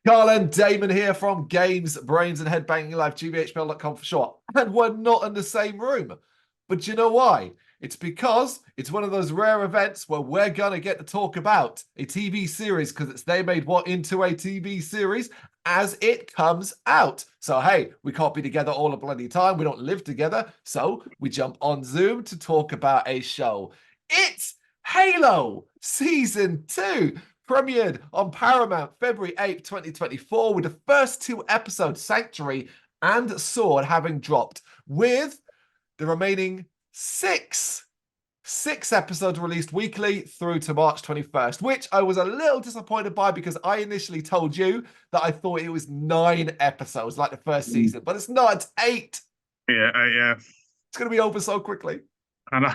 Carl and Damon here from Games, Brains and Head-Banging Life, gbhblofficial.com for short. And we're not in the same room. But you know why? It's because it's one of those rare events where we're going to get to talk about a TV series because they made what into a TV series as it comes out. So, hey, we can't be together all the bloody time. We don't live together. So we jump on Zoom to talk about a show. It's Halo Season 2. Premiered on Paramount February 8th, 2024, with the first two episodes, Sanctuary and Sword, having dropped, with the remaining six episodes released weekly through to March 21st, which I was a little disappointed by because I initially told you that I thought it was 9 episodes like the first season, but it's not, it's 8. Yeah. It's going to be over so quickly. I know.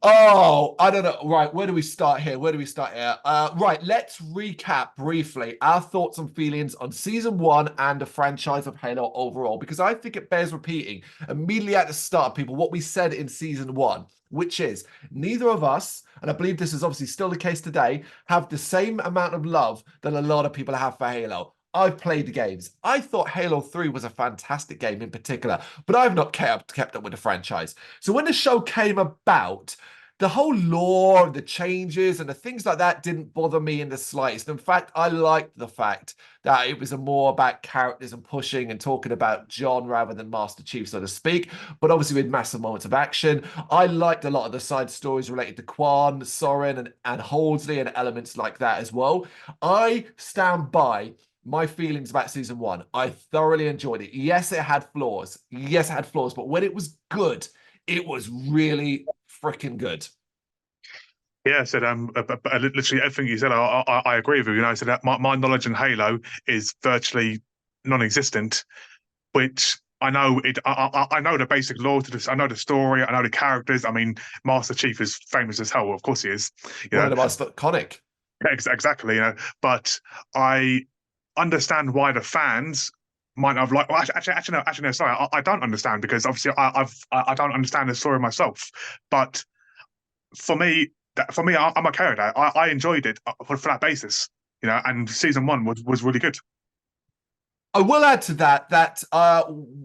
Oh, I don't know. Right, where do we start here? Right, let's recap briefly our thoughts and feelings on season 1 and the franchise of Halo overall, because I think it bears repeating immediately at the start, people, what we said in season 1, which is neither of us, and I believe this is obviously still the case today, have the same amount of love that a lot of people have for Halo. I've played the games. I thought Halo 3 was a fantastic game in particular, but I've not kept up with the franchise. So when the show came about, the whole lore, the changes, and the things like that didn't bother me in the slightest. In fact, I liked the fact that it was more about characters and pushing and talking about John rather than Master Chief, so to speak, but obviously with massive moments of action. I liked a lot of the side stories related to Quan, Soren, and Halsey and elements like that as well. I stand by my feelings about season 1. I thoroughly enjoyed it. Yes, it had flaws. But when it was good, it was really freaking good. Yeah, I said literally everything you said. I agree with you. I said that my knowledge in Halo is virtually non-existent, which I know it. I know the basic lore to this. I know the story. I know the characters. I mean, Master Chief is famous as hell. Of course he is. One of the most iconic. Exactly. But I understand why the fans might have like. Well, actually, no. Sorry, I don't understand because obviously I don't understand the story myself. But for me, I'm okay with that. I enjoyed it for that basis, And season 1 was really good. I will add to that,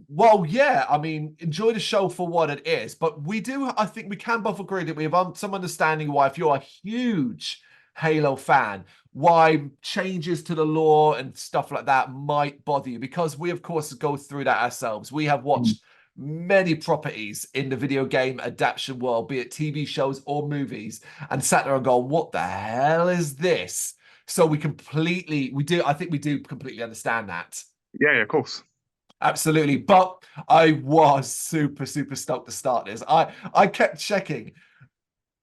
well, yeah, I mean, enjoy the show for what it is, but I think we can both agree that we have some understanding why, if you're a huge Halo fan, why changes to the lore and stuff like that might bother you, because we, of course, go through that ourselves. We have watched many properties in the video game adaptation world, be it TV shows or movies, and sat there and go, what the hell is this? So I think we do completely understand that. Yeah, of course. Absolutely. But I was super stoked to start this. I kept checking.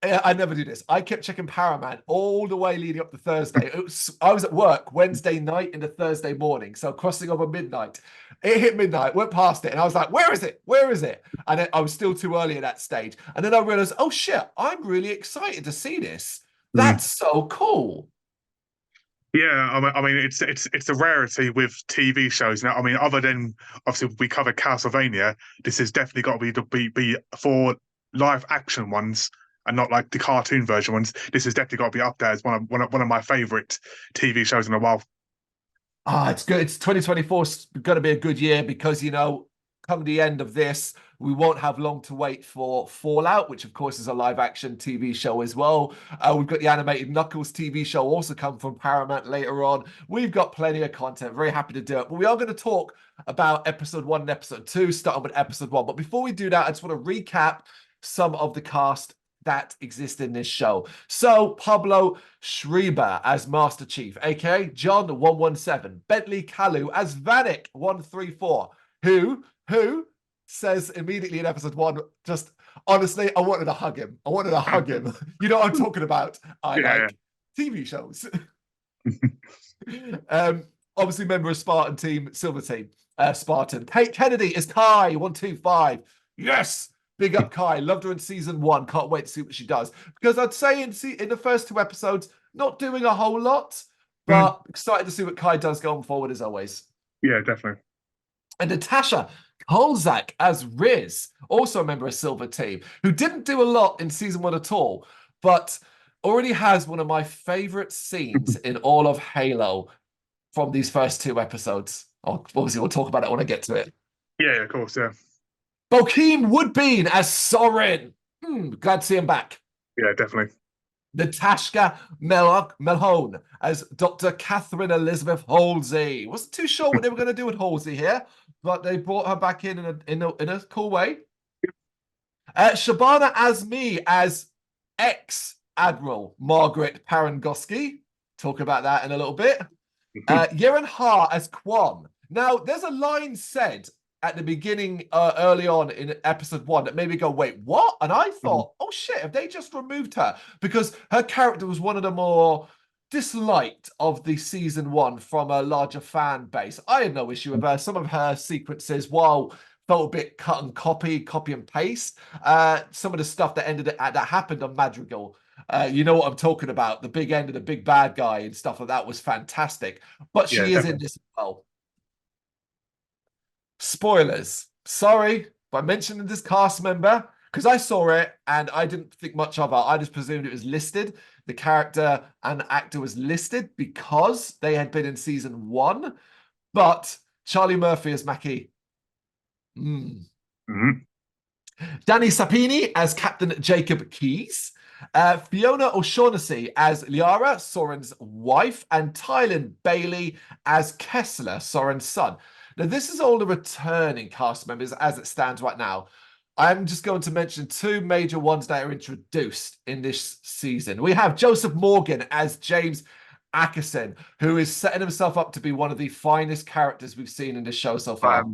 I never do this. I kept checking Paramount all the way leading up to Thursday. I was at work Wednesday night into Thursday morning, so crossing over midnight. It hit midnight, went past it, and I was like, where is it? Where is it? And I was still too early at that stage. And then I realized, oh shit, I'm really excited to see this. That's so cool. Yeah, I mean, it's a rarity with TV shows now. I mean, other than obviously we covered Castlevania, this has definitely got to be for live action ones and not like the cartoon version ones. This has definitely got to be up there as one of my favorite TV shows in a while. It's good. It's 2024 is going to be a good year because, come the end of this, we won't have long to wait for Fallout, which of course is a live action TV show as well. We've got the animated Knuckles TV show also come from Paramount later on. We've got plenty of content. Very happy to do it. But we are going to talk about episode 1 and episode 2, starting with episode 1. But before we do that, I just want to recap some of the cast that exist in this show. So Pablo Schreiber as Master Chief, aka John 117, Bentley Kalu as Vanek 134, who says immediately in episode 1, just honestly, I wanted to hug him. You know what I'm talking about. I like TV shows. Obviously, member of Spartan team, Silver Team, Spartan. Kate Kennedy is Kai 125. Yes. Big up Kai. Loved her in season 1. Can't wait to see what she does. Because I'd say in the first 2 episodes, not doing a whole lot, but excited to see what Kai does going forward as always. Yeah, definitely. And Natasha Kolzak as Riz, also a member of Silver Team, who didn't do a lot in season 1 at all, but already has one of my favorite scenes in all of Halo from these first two episodes. Obviously, we'll talk about it when I get to it. Yeah, of course, yeah. Bokeem Woodbine as Soren. Glad to see him back. Yeah, definitely. Natasha Melhone as Dr. Catherine Elizabeth Halsey. Wasn't too sure what they were going to do with Halsey here, but they brought her back in a cool way. Shabana Azmi as ex-Admiral Margaret Parangoski. Talk about that in a little bit. Yeren Ha as Kwan. Now, there's a line said at the beginning, early on in episode 1, that made me go, wait, what? And I thought, oh shit, have they just removed her? Because her character was one of the more disliked of the season 1 from a larger fan base. I had no issue with her. Some of her sequences, while felt a bit cut and copy and paste, some of the stuff that happened on Madrigal, you know what I'm talking about. The big end of the big bad guy and stuff like that was fantastic. But she is in this as well. Spoilers. Sorry, but mentioning this cast member, because I saw it and I didn't think much of her. I just presumed it was listed. The character and actor was listed because they had been in season 1. But Charlie Murphy as Mackie. Danny Sapini as Captain Jacob Keyes. Fiona O'Shaughnessy as Liara, Soren's wife, and Tylen Bailey as Kessler, Soren's son. Now, this is all the returning cast members as it stands right now. I'm just going to mention 2 major ones that are introduced in this season. We have Joseph Morgan as James Ackerson, who is setting himself up to be one of the finest characters we've seen in the show so far.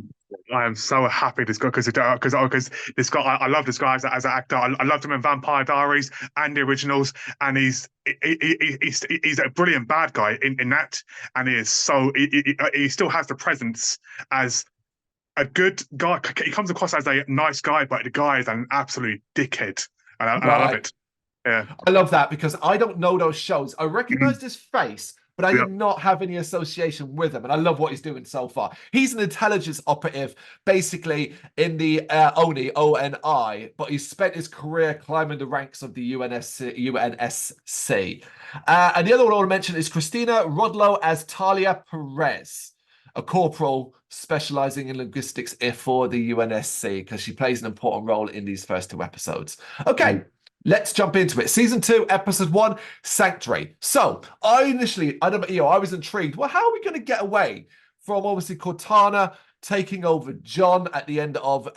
I am so happy this guy because this guy I love this guy as an actor. I loved him in Vampire Diaries and the originals, and he's a brilliant bad guy in that, and he still has the presence as a good guy. He comes across as a nice guy, but the guy is an absolute dickhead, and I love it. Yeah, I love that because I don't know those shows. I recognized his face, but I did not have any association with him. And I love what he's doing so far. He's an intelligence operative, basically in the ONI, but he's spent his career climbing the ranks of the UNSC. And the other one I want to mention is Christina Rodlow as Talia Perez, a corporal specializing in linguistics for the UNSC, because she plays an important role in these first 2 episodes. Okay. Let's jump into it. Season 2, episode 1, Sanctuary. So I was intrigued. Well, how are we going to get away from obviously Cortana taking over John at the end of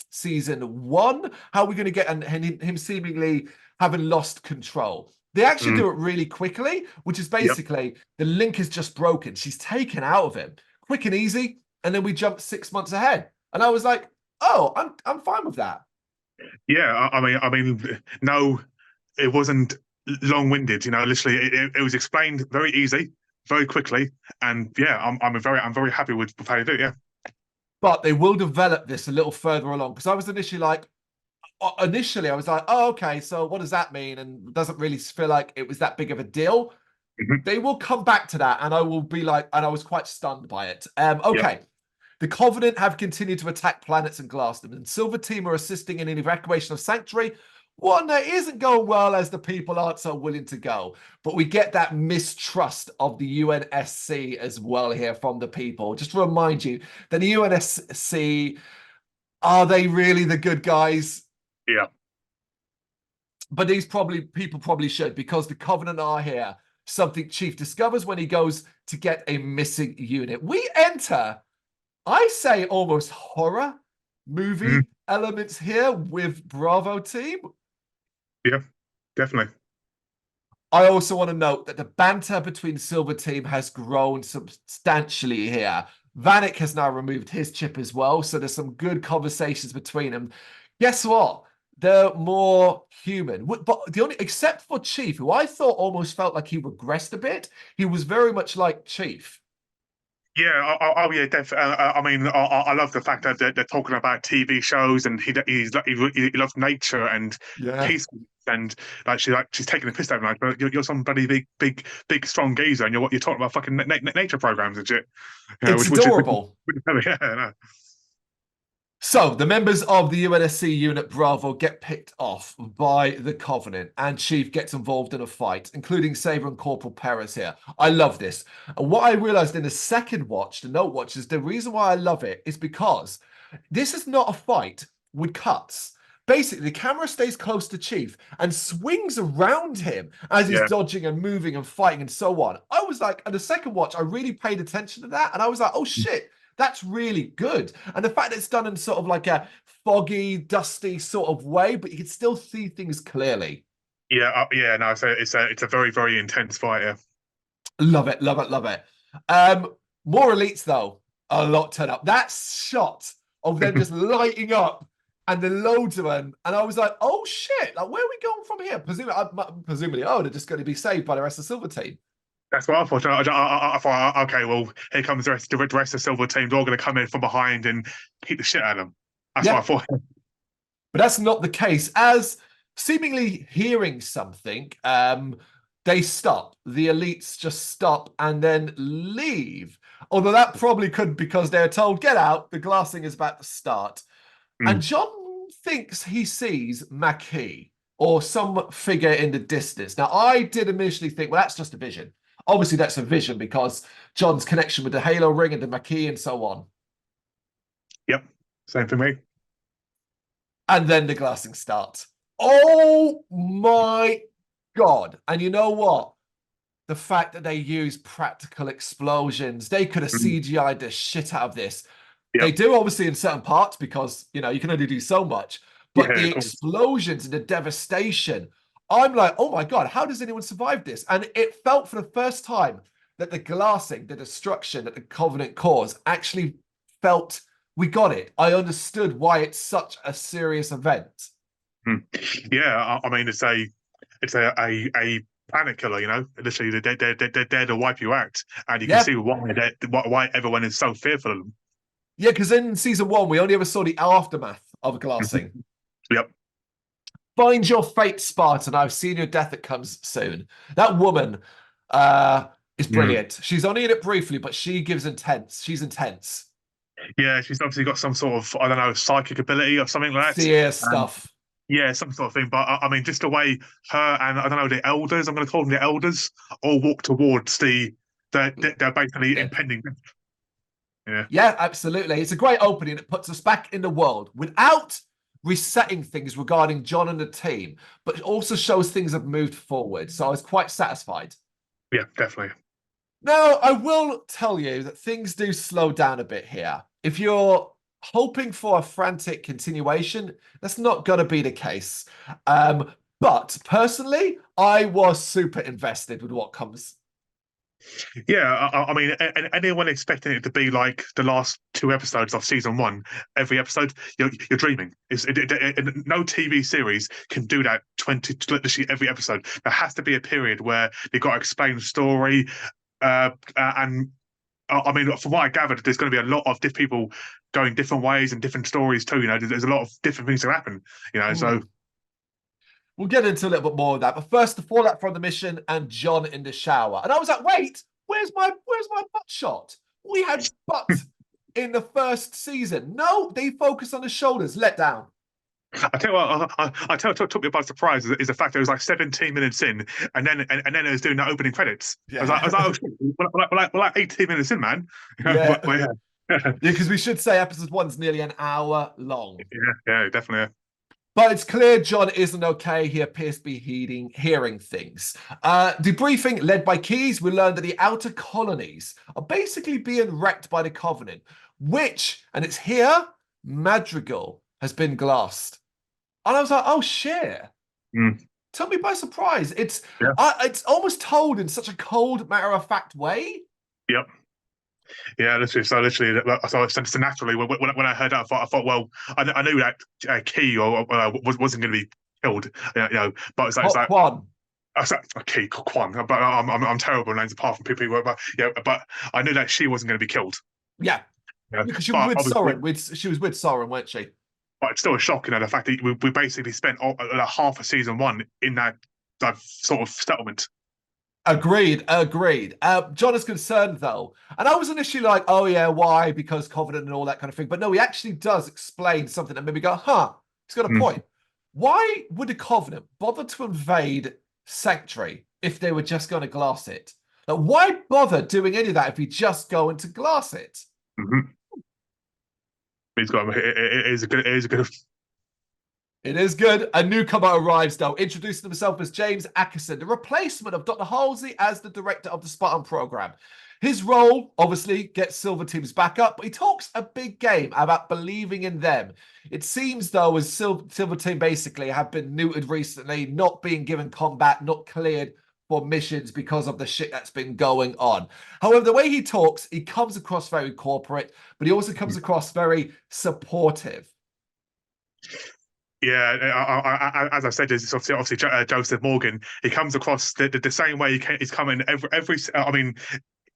season 1? How are we going to get him seemingly having lost control? They actually do it really quickly, which is basically the link is just broken. She's taken out of him, quick and easy, and then we jump 6 months ahead. And I was like, oh, I'm fine with that. Yeah, I mean, no, it wasn't long-winded. You know, literally, it was explained very easy, very quickly, and yeah, I'm very happy with how they do it. Yeah, but they will develop this a little further along, because I was initially like, oh, okay, so what does that mean? And it doesn't really feel like it was that big of a deal. They will come back to that, and I will be like, and I was quite stunned by it. Okay. The Covenant have continued to attack planets and glass them, and Silver Team are assisting in an evacuation of Sanctuary, one that isn't going well as the people aren't so willing to go. But we get that mistrust of the UNSC as well here from the people. Just to remind you that the UNSC, are they really the good guys? Yeah. But people probably should, because the Covenant are here. Something Chief discovers when he goes to get a missing unit. We enter, I say, almost horror movie elements here with Bravo Team. Yeah, definitely. I also want to note that the banter between Silver Team has grown substantially here. Vanek has now removed his chip as well, so there's some good conversations between them. Guess what? They're more human. But except for Chief, who I thought almost felt like he regressed a bit. He was very much like Chief. Yeah, yeah, definitely. I mean, I love the fact that they're talking about TV shows, and he loves nature and peacefulness, and she's taking a piss out of him. But you're some bloody big strong geezer, and you're talking about fucking nature programs and shit. It's adorable. Yeah, no. So, the members of the UNSC unit Bravo get picked off by the Covenant, and Chief gets involved in a fight, including Saber and Corporal Perez here. I love this. And what I realized in the second watch, the note watch, is the reason why I love it is because this is not a fight with cuts. Basically, the camera stays close to Chief and swings around him as he's Yeah. dodging and moving and fighting and so on. I was like, at the second watch, I really paid attention to that, and I was like, oh shit. That's really good. And the fact that it's done in sort of like a foggy, dusty sort of way, but you can still see things clearly. Yeah, yeah, no, it's a very, very intense fight. Yeah. Love it, love it, love it. More elites though, a lot turn up. That shot of them just lighting up and the loads of them, and I was like, oh shit, like where are we going from here? Presumably, oh, they're just going to be saved by the rest of the Silver Team. That's what I thought. I thought, okay, well, here comes the rest of the Silver Team. They're all going to come in from behind and keep the shit out of them. That's Yeah, what I thought. but that's not the case. As seemingly hearing something, they stop. The elites just stop and then leave. Although that probably could because they're told, get out, the glassing is about to start. And Mm. John thinks he sees Maquis or some figure in the distance. Now, I did initially think, well, that's just a vision. Obviously, that's a vision because John's connection with the Halo ring and the Maquis and so on. Yep, same for me. And then the glassing starts. Oh my God. And you know what? The fact that they use practical explosions, they could have Mm. CGI'd the shit out of this. They Yep. do obviously in certain parts because, you know, you can only do so much. But Yeah, the of course. explosions and the devastation, I'm like, oh my God, how does anyone survive this? And it felt for the first time that the glassing, the destruction that the Covenant caused actually felt we got it. I understood why it's such a serious event. Mm. Yeah, I mean, it's a planet killer. Literally, they're there to wipe you out, and you can Yeah. see why everyone is so fearful of them. Yeah, because in season one, we only ever saw the aftermath of glassing. Yep. Find your fate, Spartan. I've seen your death. It comes soon. That woman is Mm. brilliant. She's only in it briefly, but she gives intense. She's intense. Yeah, she's obviously got some sort of, I don't know, psychic ability or something like that. Seer Um, stuff. yeah, some sort of thing. But I mean, just the way her and I don't know the elders, I'm going to call them the elders, all walk towards they're basically Yeah. impending death. Yeah. Yeah, absolutely. It's a great opening. It puts us back in the world without resetting things regarding John and the team, but it also shows things have moved forward. So I was quite satisfied. Yeah, definitely. Now, I will tell you that things do slow down a bit here. If you're hoping for a frantic continuation, that's not going to be the case. But personally, I was super invested with what comes. Yeah, I mean, anyone expecting it to be like the last two episodes of season one, every episode, you're dreaming. No TV series can do that 20, literally every episode. There has to be a period where they got to explain the story. And I mean, from what I gathered, there's going to be a lot of different people going different ways and different stories too. There's a lot of different things that happen. So Hmm. We'll get into a little bit more of that. But first, the fallout from the mission and John in the shower. And I was like, wait, where's my butt shot? We had butt in the first season. No, they focus on the shoulders. Let down. I tell you what, I tell you what took me by surprise is the fact that it was like 17 minutes in, and then it was doing the opening credits. I was like, Yeah. oh shit, we're like 18 minutes in, man. Yeah. But yeah, Yeah, because we should say episode one's nearly an hour long. yeah, definitely. But it's clear John isn't okay. He appears to be hearing things. Debriefing led by Keyes, we learned that the outer colonies are basically being wrecked by the Covenant, which, and it's here, Madrigal has been glassed. And I was like, oh shit. Mm, Took me by surprise. yeah, It's almost told in such a cold, matter-of-fact way. yep. Yeah, literally. So naturally, when I heard that, I thought, well, I knew that Key wasn't going to be killed, but it's like Quan. I was like, Key Kwan, but I'm terrible with names apart from people, but but I knew that she wasn't going to be killed. Yeah. Yeah, Because she was but with obviously, Soren. She was with Soren, weren't she? but it's still a shock, the fact that we basically spent half of season one in that sort of settlement. Agreed, agreed. John is concerned though, and I was initially like, "Oh yeah, why? Because Covenant and all that kind of thing." But no, he actually does explain something that made me go, "Huh, he's got a Mm. point." Why would the Covenant bother to invade Sanctuary if they were just going to glass it? Like, why bother doing any of that if you just go into glass it? Mhm. He's got it is a good. It is good. A newcomer arrives, though, introducing himself as James Ackerson, the replacement of Dr. Halsey as the director of the Spartan program. His role, obviously, gets Silver Team's back up, but he talks a big game about believing in them. It seems, though, as Silver Team basically have been neutered recently, not being given combat, not cleared for missions because of the shit that's been going on. However, the way he talks, he comes across very corporate, but he also comes across very supportive. Yeah, as I said, it's obviously Joseph Morgan. He comes across the same way he's coming every. I mean,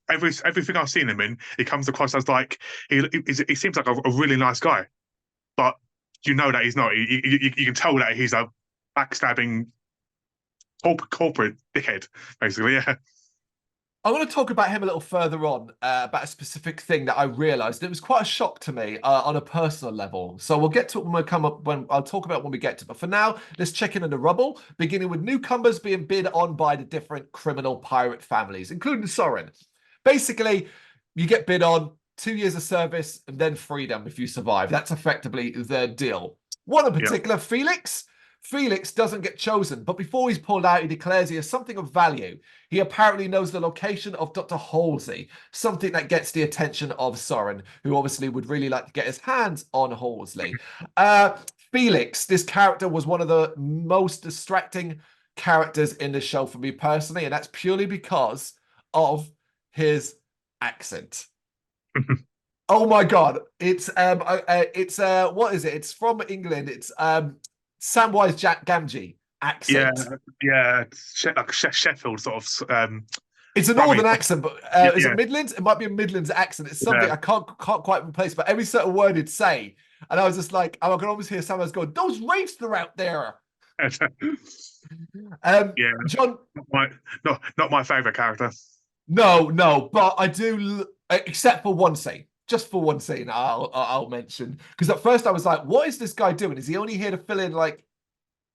everything I've seen him in, he comes across as like he seems like a really nice guy, but you know that he's not. You can tell that he's a backstabbing corporate dickhead, basically. Yeah, I want to talk about him a little further on, about a specific thing that I realized. It was quite a shock to me on a personal level. So we'll get to it when we come up, when I'll talk about when we get to it. But for now, let's check in on the rubble, beginning with newcomers being bid on by the different criminal pirate families, including Soren. Basically, you get bid on 2 years of service and then freedom if you survive. That's effectively the deal. One in yeah. particular, Felix. Felix doesn't get chosen, but before he's pulled out, he declares he has something of value. He apparently knows the location of Dr. Halsey, something that gets the attention of Soren, who obviously would really like to get his hands on Halsey. Felix, this character was one of the most distracting characters in the show for me personally, and that's purely because of his accent. Oh my God. It's what is it? It's from England. It's Samwise Jack Gamgee Yeah, accent. yeah, like Sheffield sort of It's a Brummie. northern accent, but Yeah, is it yeah, Midlands? It might be a Midlands accent. It's something yeah. I can't quite replace, but every certain word it'd say. And I was just like, I can always hear someone going, "Those wraiths are out there." Yeah, John, not my not my favorite character. no, but I do, except for one scene. Just for one scene, I'll mention because at first I was like, "What is this guy doing? Is he only here to fill in like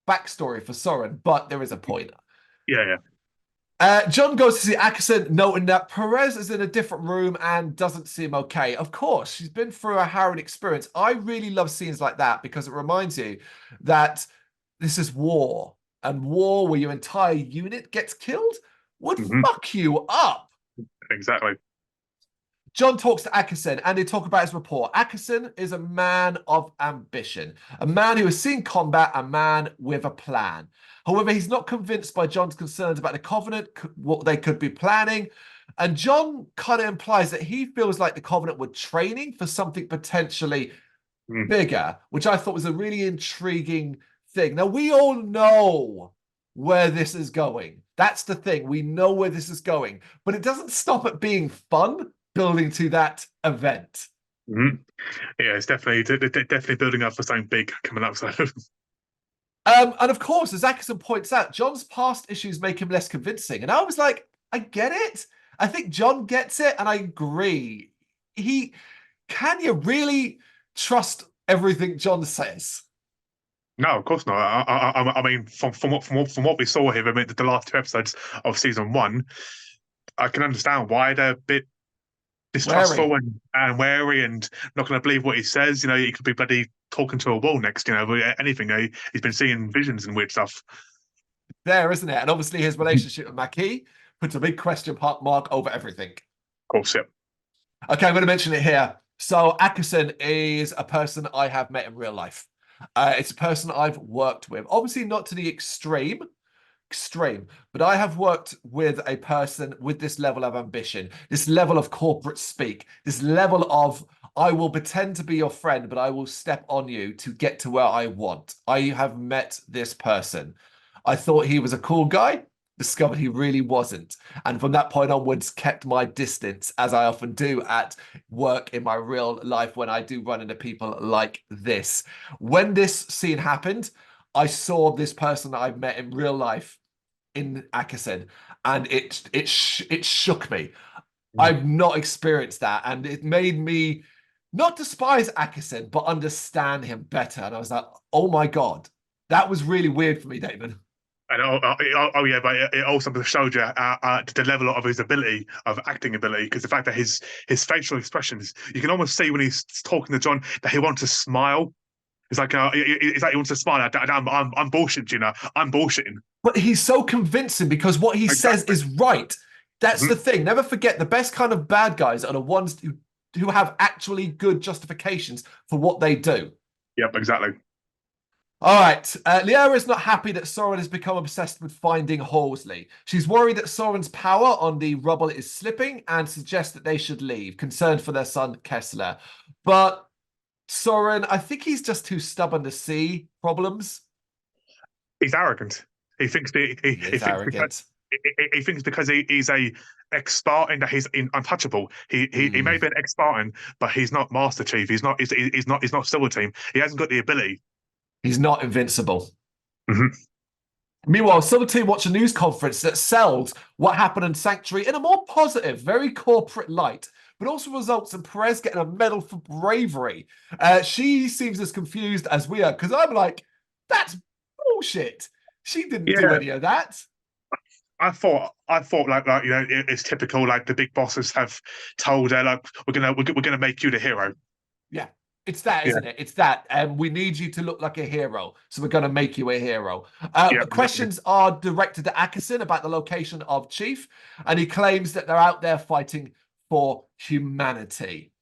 backstory for Soren?" But there is a point. Yeah, yeah. John goes to see Ackerson, noting that Perez is in a different room and doesn't seem okay. Of course, she's been through a harrowing experience. I really love scenes like that because it reminds you that this is war, and war where your entire unit gets killed would Hmm. fuck you up. Exactly. John talks to Ackerson and they talk about his report. Ackerson is a man of ambition, a man who has seen combat, a man with a plan. However, he's not convinced by John's concerns about the Covenant, what they could be planning. And John kind of implies that he feels like the Covenant were training for something potentially Mm. bigger, which I thought was a really intriguing thing. Now, we all know where this is going. That's the thing. We know where this is going, but it doesn't stop it being fun building to that event. Hmm. Yeah, it's definitely building up for something big coming up. So And of course, as Atkinson points out, John's past issues make him less convincing. And I was like, I get it. I think John gets it, and I agree. Can you really trust everything John says? no, of course not. I mean, from what we saw here, I mean, the last two episodes of season one, I can understand why they're a bit distrustful Wary. and wary and not going to believe what he says. You know, he could be bloody talking to a wall next. You know, anything. You know, he's been seeing visions and weird stuff. There, isn't it? And obviously his Of relationship with Mackie puts a big question mark over everything. course, yeah. Okay, I'm going to mention it here. So Ackerson is a person I have met in real life. It's a person I've worked with. Obviously not to the extreme, but I have worked with a person with this level of ambition, this level of corporate speak, this level of I will pretend to be your friend, but I will step on you to get to where I want. I have met this person. I thought he was a cool guy, discovered he really wasn't. And from that point onwards, kept my distance, as I often do at work in my real life when I do run into people like this. When this scene happened, I saw this person that I've met in real life in Ackerson, and it shook me. Mm. I've not experienced that, and it made me not despise Atkinson, but understand him better. And I was like, oh my God, that was really weird for me, Damon. And yeah, but it also showed you the level of his ability, of acting ability, because the fact that his facial expressions, you can almost see when he's talking to John that he wants to smile. It's like he wants to smile. I'm bullshitting, you know. I'm bullshitting. But he's so convincing because what he says Exactly. is right. That's Hmm. the thing. Never forget the best kind of bad guys are the ones who have actually good justifications for what they do. Yep, exactly. All right. Liara is not happy that Soren has become obsessed with finding Horsley. She's worried that Soren's power on the rubble is slipping and suggests that they should leave, concerned for their son Kessler. But Soren, I think he's just too stubborn to see problems. He's arrogant. He thinks He he is thinks because arrogant. he thinks because he's a ex-Spartan that he's untouchable. He may Mm. be an ex-Spartan, but he's not Master Chief. He's not Silver Team. He hasn't got the ability. He's not invincible. Hmm. Meanwhile, Silver Team watch a news conference that sells what happened in Sanctuary in a more positive, very corporate light, but also results in Perez getting a medal for bravery. She seems as confused as we are, because I'm like, that's bullshit. She didn't do Yeah, any of that. I thought like it's typical, like the big bosses have told her, like, we're gonna make you the hero. Yeah, it's that, Yeah, isn't it? It's that. And we need you to look like a hero. So we're going to make you a hero. yeah, exactly. Questions are directed to Atkinson about the location of Chief. And he claims that they're out there fighting for humanity.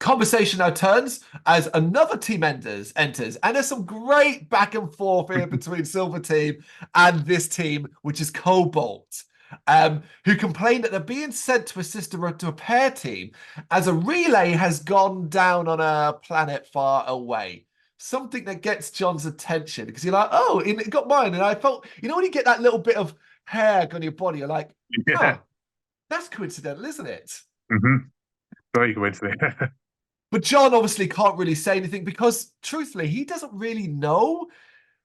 Conversation now turns as another team enters, and there's some great back and forth here between Silver Team and this team, which is Cobalt, who complain that they're being sent to assist to a repair team as a relay has gone down on a planet far away. Something that gets John's attention because you're like, oh, it got mine, and I felt, when you get that little bit of hair on your body, you're like, Yeah. huh, that's coincidental, isn't it? Hmm. Very coincident. But John obviously can't really say anything because, truthfully, he doesn't really know.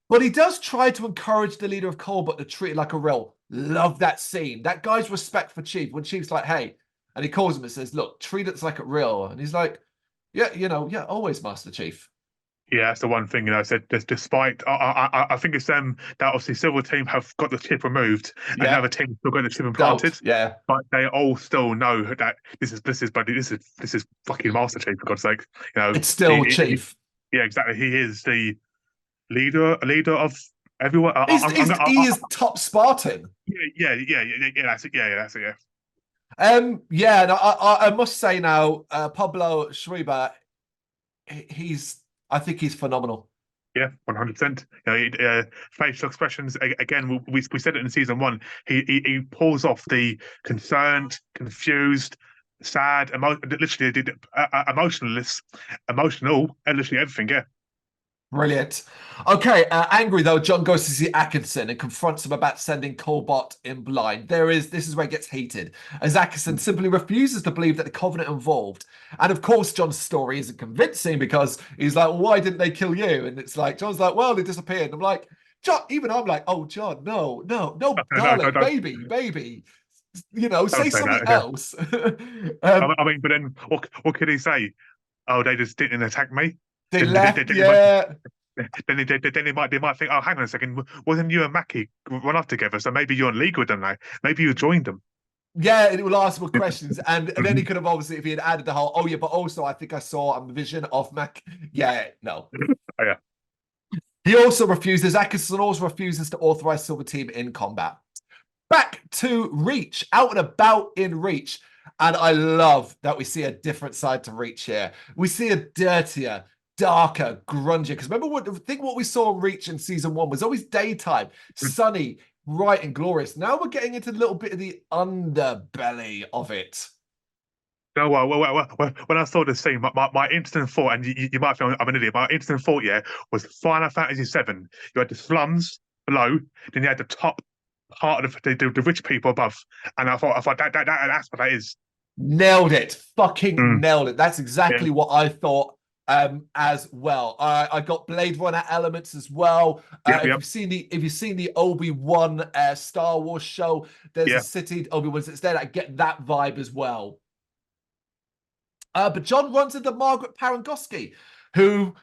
But he does try to encourage the leader of Colbert to treat it like a real. Love that scene. That guy's respect for Chief when Chief's like, hey, and he calls him and says, look, treat it like a real. And he's like, yeah, yeah, always, Master Chief. Yeah, that's the one thing, said despite I think it's them that obviously Silver Team have got the chip removed, and Yeah, another team still got the chip don't. implanted, Yeah, but they all still know that this is fucking Master Chief, for God's sake. it's still Chief. Yeah, exactly. He is the leader of everyone. He is top Spartan. Yeah. That's it. Yeah, that's it. Yeah. Yeah, no, I must say now, Pablo Schreiber, I think he's phenomenal. Yeah, 100%. Facial expressions again. We said it in season one. He pulls off the concerned, confused, sad, literally emotionless, emotional, and literally everything. Yeah. Brilliant. Okay, angry though, John goes to see Atkinson and confronts him about sending Colbot in blind. This is where it gets heated, as Atkinson simply refuses to believe that the Covenant involved. And of course, John's story isn't convincing because he's like, well, why didn't they kill you? And it's like, John's like, well, they disappeared. And I'm like, John, even I'm like, oh, John, no, No, darling, don't baby, don't say say something that. Yeah. else. I mean, but then what could he say? Oh, they just didn't attack me. They Then left, yeah. they might think, oh, hang on a second, wasn't you and Mackie run off together? So maybe you're in league with them now. Maybe you joined them. Yeah, and it will ask more questions. And then he Mhm. could have obviously, if he had added the whole, oh yeah, but also I think I saw a vision of Mac. Yeah, no. Oh, yeah. He also refuses, Atkinson also refuses to authorize Silver Team in combat. Back to Reach, out and about in Reach. And I love that we see a different side to Reach here. We see a dirtier, darker, grungier. Because remember what we saw in Reach in season one was always daytime, sunny, bright and glorious. Now we're getting into a little bit of the underbelly of it. No, when I saw this scene, my instant thought, and you might think I'm an idiot, my instant thought, yeah, was Final Fantasy VII. You had the slums below, then you had the top part of the rich people above, and I thought that's what that is. Nailed it. Fucking Mm, nailed it. That's yeah, exactly what I thought as well. I got Blade Runner elements as well. Yep, If yep, you've seen the Obi-Wan Star Wars show, there's a yeah. city Obi-Wan's that's there. I get that vibe as well. But John runs into Margaret Parangosky, who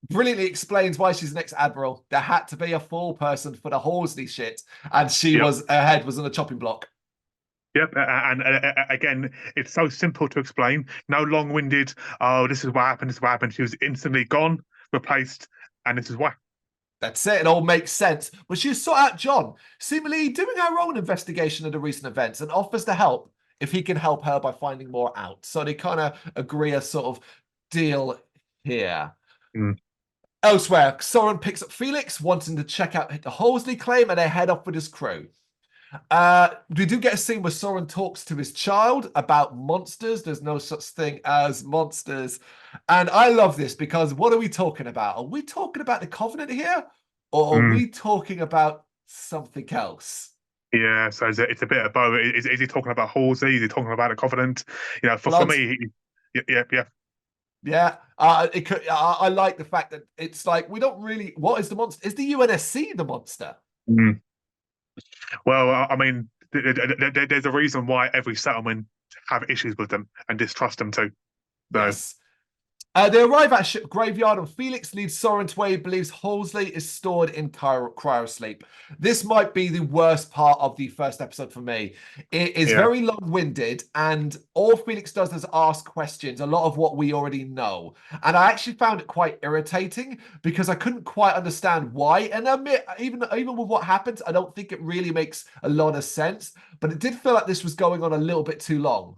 brilliantly explains why she's an ex-admiral. There had to be a full person for the Horsley shit, and Yep. her head was on the chopping block. Yep, and again, it's so simple to explain. No long-winded. Oh, this is what happened. This is what happened. She was instantly gone, replaced, and this is why. That's it. It all makes sense. But she sought out John, seemingly doing her own investigation of the recent events, and offers to help if he can help her by finding more out. So they kind of agree a sort of deal here. Mm. Elsewhere, Soren picks up Felix, wanting to check out the Horsley claim, and they head off with his crew. We do get a scene where Soren talks to his child about monsters. There's no such thing as monsters. And I love this because what are we talking about? Are we talking about the Covenant here? Or are Mm. we talking about something else? Yeah, so it's a bit of both. Is he talking about Halsey? Is he talking about a Covenant? You know, for Blood? me, yeah, yeah. Yeah. I like the fact that it's like, we don't really... What is the monster? Is the UNSC the monster? Mm. Well, I mean, there's a reason why every settlement have issues with them and distrust them too. So, Yes. They arrive at a ship graveyard, and Felix leads Soren to where he believes Halsey is stored in cryosleep. This might be the worst part of the first episode for me. It is yeah. very long-winded, and all Felix does is ask questions, a lot of what we already know. And I actually found it quite irritating because I couldn't quite understand why. And admit, even with what happens, I don't think it really makes a lot of sense. But it did feel like this was going on a little bit too long.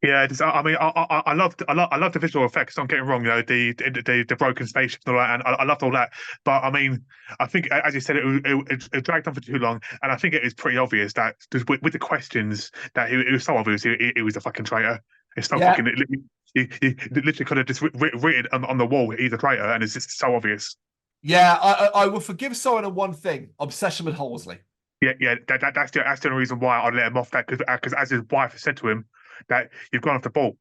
Yeah, I mean, I love the visual effects. Don't get me wrong, you know, the broken spaceship and all that, and I loved all that. But I mean, I think, as you said, it dragged on for too long, and I think it is pretty obvious that just with the questions that it was so obvious he was a fucking traitor. It's so Yeah. fucking. He literally could have just written on the wall, he's a traitor, and it's just so obvious. Yeah, I will forgive Soren on one thing: obsession with Halsey. Yeah, yeah, that's the only reason why I let him off that because as his wife has said to him that you've gone off the ball.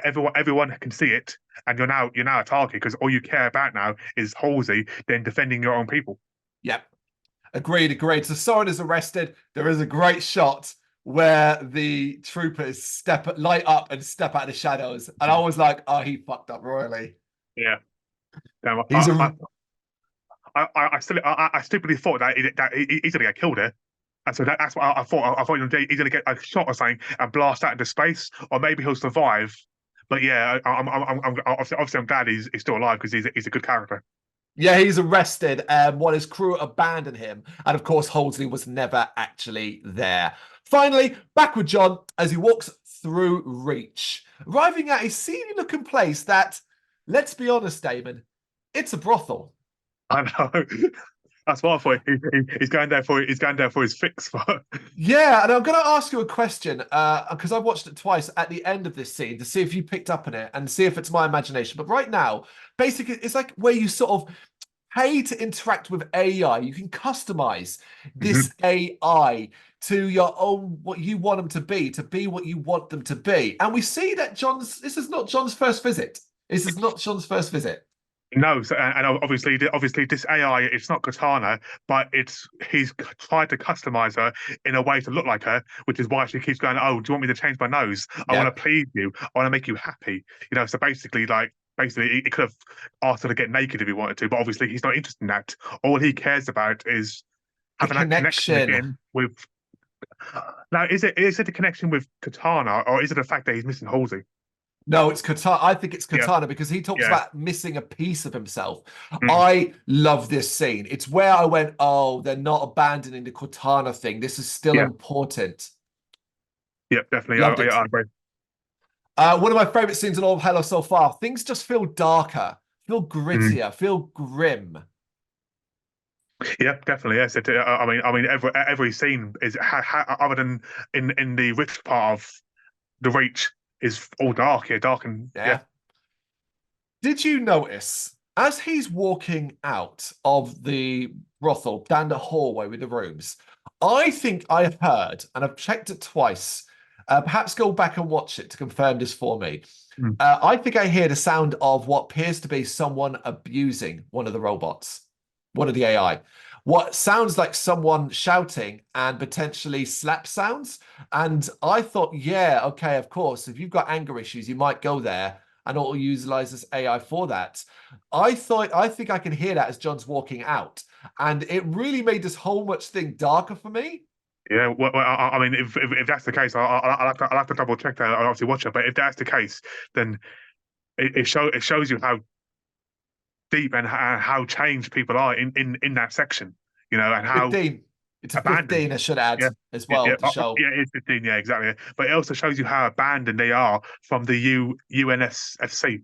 Everyone can see it, and you're now a target because all you care about now is Halsey, then defending your own people. Yep. Agreed. So Soren is arrested. There is a great shot where the troopers light up and step out of the shadows. And I was like, oh, he fucked up royally. Yeah, damn, He's a I stupidly thought he's gonna get killed here. And so that's what I thought. I thought he's going to get a shot or something and blast out into space, or maybe he'll survive. But yeah, obviously I'm glad he's still alive because he's a good character. Yeah, he's arrested while his crew abandon him. And of course, Halsey was never actually there. Finally, back with John as he walks through Reach, arriving at a seedy looking place that, let's be honest, Damon, it's a brothel. I know. That's what I thought. He's going there for his fix. But Yeah, and I'm going to ask you a question because I've watched it twice at the end of this scene to see if you picked up on it and see if it's my imagination. But right now, basically, it's like where you sort of pay to interact with AI. You can customize this AI to your own, what you want them to be what you want them to be. And we see that this is not John's first visit. This is not John's first visit. no, and obviously this AI, it's not Katana, but he's tried to customize her in a way to look like her, which is why she keeps going, oh, do you want me to change my nose? I want to please you. I want to make you happy. You know, so basically he could have asked her to get naked if he wanted to, but obviously he's not interested in that. All he cares about is The having that connection again with. Now, is it the connection with Katana, or is it the fact that he's missing Halsey? No, it's Katana. I think it's Yeah, Katana because he talks yeah. about missing a piece of himself. Mm. I love this scene. It's where I went, oh, they're not abandoning the Katana thing. This is still Yeah, important. yeah, definitely. Loved it. I agree. One of my favorite scenes in all of Hello so far. Things just feel darker, feel Mm. grittier, feel grim. Yeah, definitely. Yes, I mean, every scene is other than in the rich part of the Reach is all dark. Yeah, dark and yeah. Yeah. Did you notice as he's walking out of the brothel down the hallway with the rooms? I think I heard, and I've checked it twice, Perhaps go back and watch it to confirm this for me. Mm. I think I hear the sound of what appears to be someone abusing one of the robots, one of the AI. What sounds like someone shouting and potentially slap sounds. And I thought, yeah, okay, of course, if you've got anger issues, you might go there and it'll utilize this AI for that. I think I can hear that as John's walking out. And it really made this whole much thing darker for me. Yeah, I mean, if that's the case, I'll have to double check that. I'll obviously watch it. But if that's the case, then it shows you how deep and how changed people are in that section, and how 15. It's a abandoned. 15, I should add, Yeah, as yeah, well, yeah, to show. yeah. It's 15. Yeah, exactly. But it also shows you how abandoned they are from the UNSFC.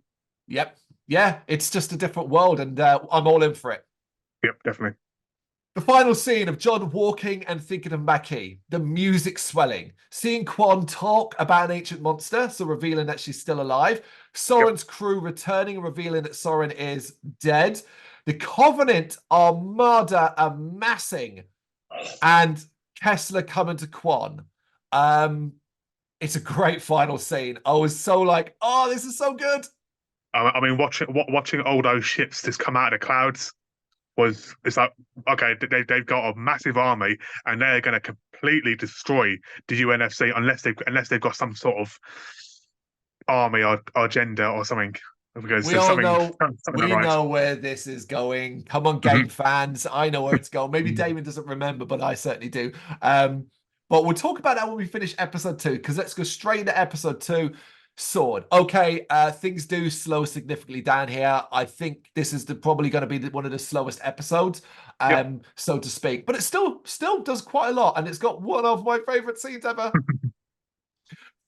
Yep. Yeah, it's just a different world, and I'm all in for it. Yep, definitely. The final scene of John walking and thinking of Maki, the music swelling, seeing Quan talk about an ancient monster, so revealing that she's still alive, Yep. Soren's crew returning and revealing that Soren is dead, the Covenant Armada amassing, and Kessler coming to Quan. It's a great final scene. I was so like, oh, this is so good. I mean, watching all those ships just come out of the clouds it's like, okay, they've got a massive army and they're going to completely destroy the UNFC unless they've got some sort of army or agenda or something, because We there's all something know not right. where this is going. Come on, game Mhm. fans. I know where it's going. Maybe Damon doesn't remember, but I certainly do. But we'll talk about that when we finish episode 2, because let's go straight into episode 2. Sword. Okay, things do slow significantly down here. I think this is probably going to be one of the slowest episodes, Yep. so to speak. But it still does quite a lot, and it's got one of my favorite scenes ever.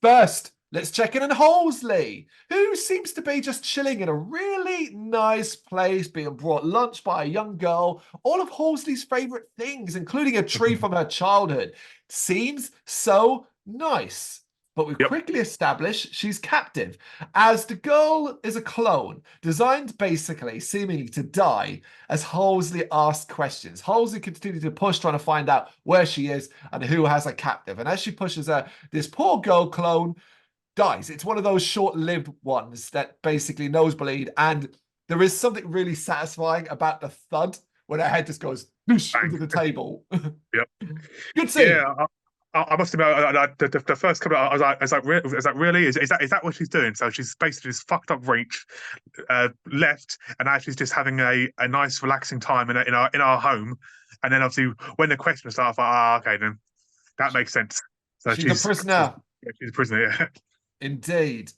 First, let's check in on Halsey, who seems to be just chilling in a really nice place, being brought lunch by a young girl. All of Halsey's favorite things, including a tree from her childhood. Seems so nice. But we Yep. quickly establish she's captive, as the girl is a clone, designed basically, seemingly to die, as Halsey asks questions. Halsey continues to push, trying to find out where she is and who has her captive. And as she pushes her, this poor girl clone dies. It's one of those short-lived ones that basically nosebleed, and there is something really satisfying about the thud when her head just goes whoosh Bang. into the table. Yep. Good Yeah. scene. I must admit, the first couple, really? Is that what she's doing? So she's basically just fucked up reach, left, and now she's just having a nice, relaxing time in our home. And then obviously, when the questions start, I thought, okay, then that makes sense. So She's a she's, prisoner, she's a prisoner. Yeah. indeed.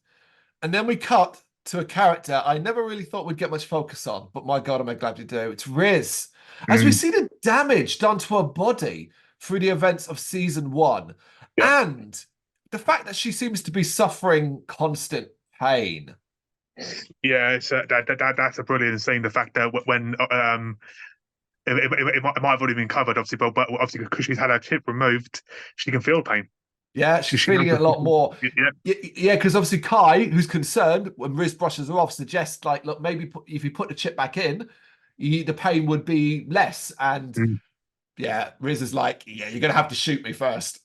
And then we cut to a character I never really thought we'd get much focus on, but my God, am I glad we do. It's Riz. As we Mm, see the damage done to her body through the events of season 1, yep. and the fact that she seems to be suffering constant pain. Yeah. It's that's a brilliant scene. The fact that when it might have already been covered, obviously, but obviously because she's had her chip removed, she can feel pain. Yeah, She, she's she knows feeling it a lot more. yeah. Yeah, because obviously Kai, who's concerned when Riz brushes her off, suggests like, look, maybe if you put the chip back in, the pain would be less. And Mm. yeah, Riz is like, yeah, you're gonna have to shoot me first.